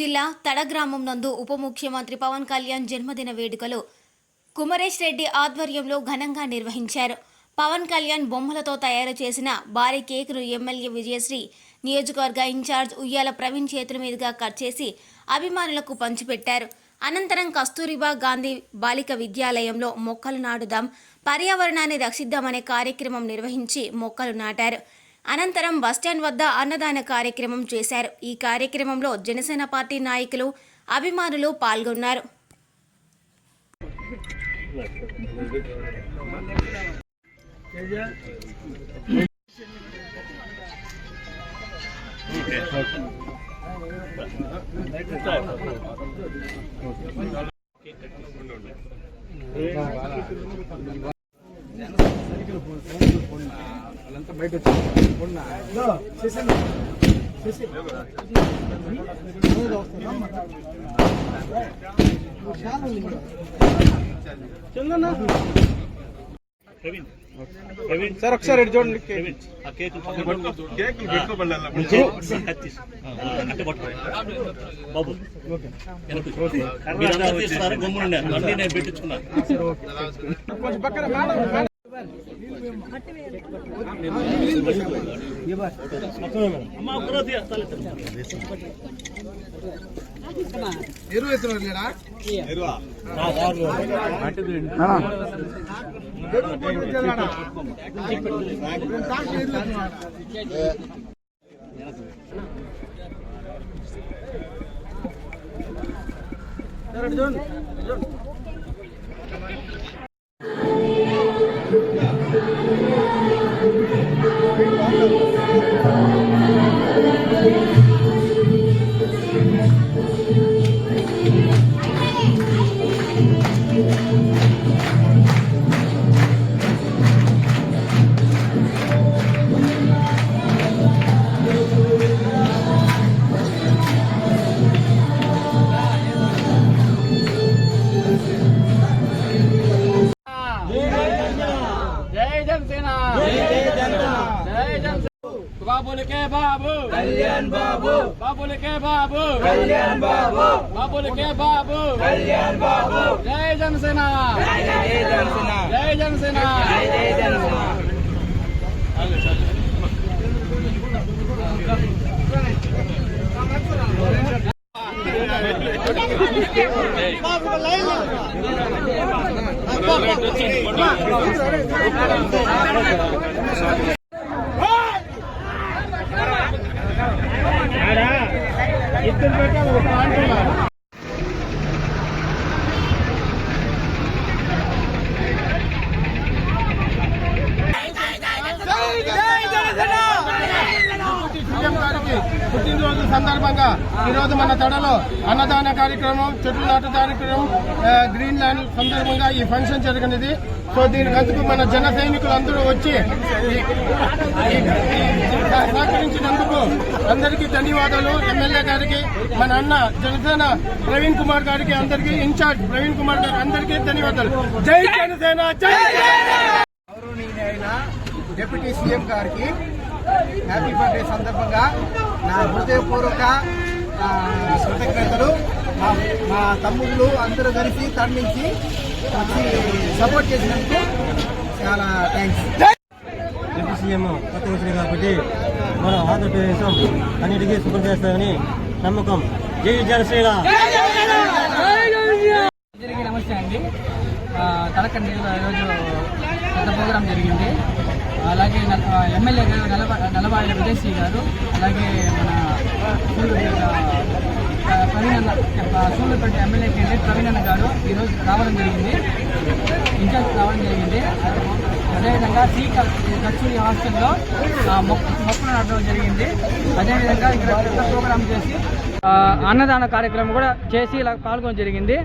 జిల్లా తడ గ్రామం నందు ఉప ముఖ్యమంత్రి పవన్ కళ్యాణ్ జన్మదిన వేడుకలు కుమరేష్ రెడ్డి ఆధ్వర్యంలో ఘనంగా నిర్వహించారు. పవన్ కళ్యాణ్ బొమ్మలతో తయారు చేసిన భారీ కేకును ఎమ్మెల్యే విజయశ్రీ, నియోజకవర్గ ఇన్ఛార్జ్ ఉయ్యాల ప్రవీణ్ చేతుల మీదుగా కట్ చేసి అభిమానులకు పంచిపెట్టారు. అనంతరం కస్తూరిబా గాంధీ బాలిక విద్యాలయంలో మొక్కలు నాటుదాం, పర్యావరణాన్ని రక్షిద్దామనే కార్యక్రమం నిర్వహించి మొక్కలు నాటారు. అనంతరం బస్టాండ్ వద్ద అన్నదాన కార్యక్రమం చేశారు. ఈ కార్యక్రమంలో జనసేన పార్టీ నాయకులు, అభిమానులు పాల్గొన్నారు. బయట సార్ ఒకసారి చూడండి. బాబు నేను పెట్టించుకున్నా. ఎరువు ఎత్తున్నా बाबुल के बाबू कल्याण बाबू, बाबुल के बाबू कल्याण बाबू, बाबुल के बाबू कल्याण बाबू। जय जनसेना, जय जनसेना, जय जनसेना, जय जनसेना। పుట్టినరోజు సందర్భంగా ఈరోజు మన తడలో అన్నదాన కార్యక్రమం, చెట్లు నాటు కార్యక్రమం, గ్రీన్ ల్యాండ్ సందర్భంగా ఈ ఫంక్షన్ జరిగినది. సో దీనికందుకు మన జన సైనికులందరూ వచ్చి సహకరించినందుకు అందరికీ ధన్యవాదాలు. ఎమ్మెల్యే గారికి, మన అన్న జనసేన ప్రవీణ్ కుమార్ గారికి, అందరికీ ఇన్ఛార్జ్ ప్రవీణ్ కుమార్ గారికి అందరికీ ధన్యవాదాలు. జై జనసేన, జై గౌరవనీయులైన డిప్యూటీ సీఎం గారికి హ్యాపీ బర్త్డే సందర్భంగా నా హృదయపూర్వక కృతజ్ఞతలు. మా తమ్ముళ్ళు అందరూ కలిసి తరలించి వచ్చి సపోర్ట్ చేసినందుకు చాలా థ్యాంక్స్. డిప్యూటీ సీఎం కొత్త వచ్చింది కాబట్టి మన ఆంధ్రప్రదేశం అన్నిటికీ శుభ్రం చేస్తామని నమ్మకం. జై జనసేన. నమస్తే అండి. తలకండిలో ఈరోజు పెద్ద ప్రోగ్రాం జరిగింది. అలాగే ఎమ్మెల్యే గారు నలభాయిల విజయశ్రీ గారు, అలాగే మన ప్రవీణ్ అన్న, సూళ్ళూరుపేట ఎమ్మెల్యే క్యాండిడేట్ ప్రవీణ్ అన్న గారు ఈరోజు రావడం జరిగింది, ఇన్ఛార్జ్ రావడం జరిగింది. అదేవిధంగా కస్తూరి హాస్టల్లో మొక్కలు నాటడం జరిగింది. అదేవిధంగా ఇక్కడ పెద్ద ప్రోగ్రాం చేసి అన్నదాన కార్యక్రమం కూడా చేసి ఇలా పాల్గొనడం జరిగింది.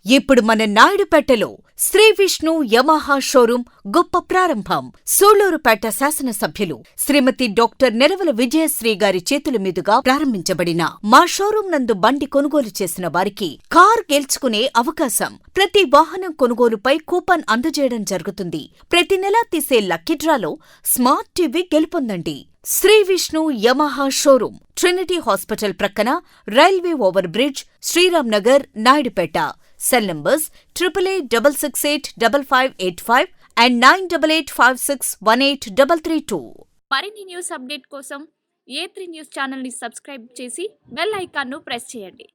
ఇప్పుడు మన నాయుడుపేటలో శ్రీ విష్ణు యమహా షోరూం గొప్ప ప్రారంభం. సూళ్లూరుపేట శాసనసభ్యులు శ్రీమతి డాక్టర్ నెరవల విజయశ్రీ గారి చేతుల మీదుగా ప్రారంభించబడిన మా షోరూం నందు బండి కొనుగోలు చేసిన వారికి కార్ గెలుచుకునే అవకాశం. ప్రతి వాహనం కొనుగోలుపై కూపన్ అందజేయడం జరుగుతుంది. ప్రతి నెలా తీసే లక్కీ డ్రాలో స్మార్ట్ టీవీ గెలుపొందండి. Sri Vishnu Yamaha showroom, Trinity hospital ప్రక్కన, railway over bridge, Sriram Nagar, Naidupeta. Cell numbers 8868558585 and 9885618332. మరిన్ని న్యూస్ అప్డేట్ కోసం A3 న్యూస్ ఛానల్ని సబ్స్క్రైబ్ చేసి బెల్ ఐకాన్ను ప్రెస్ చేయండి.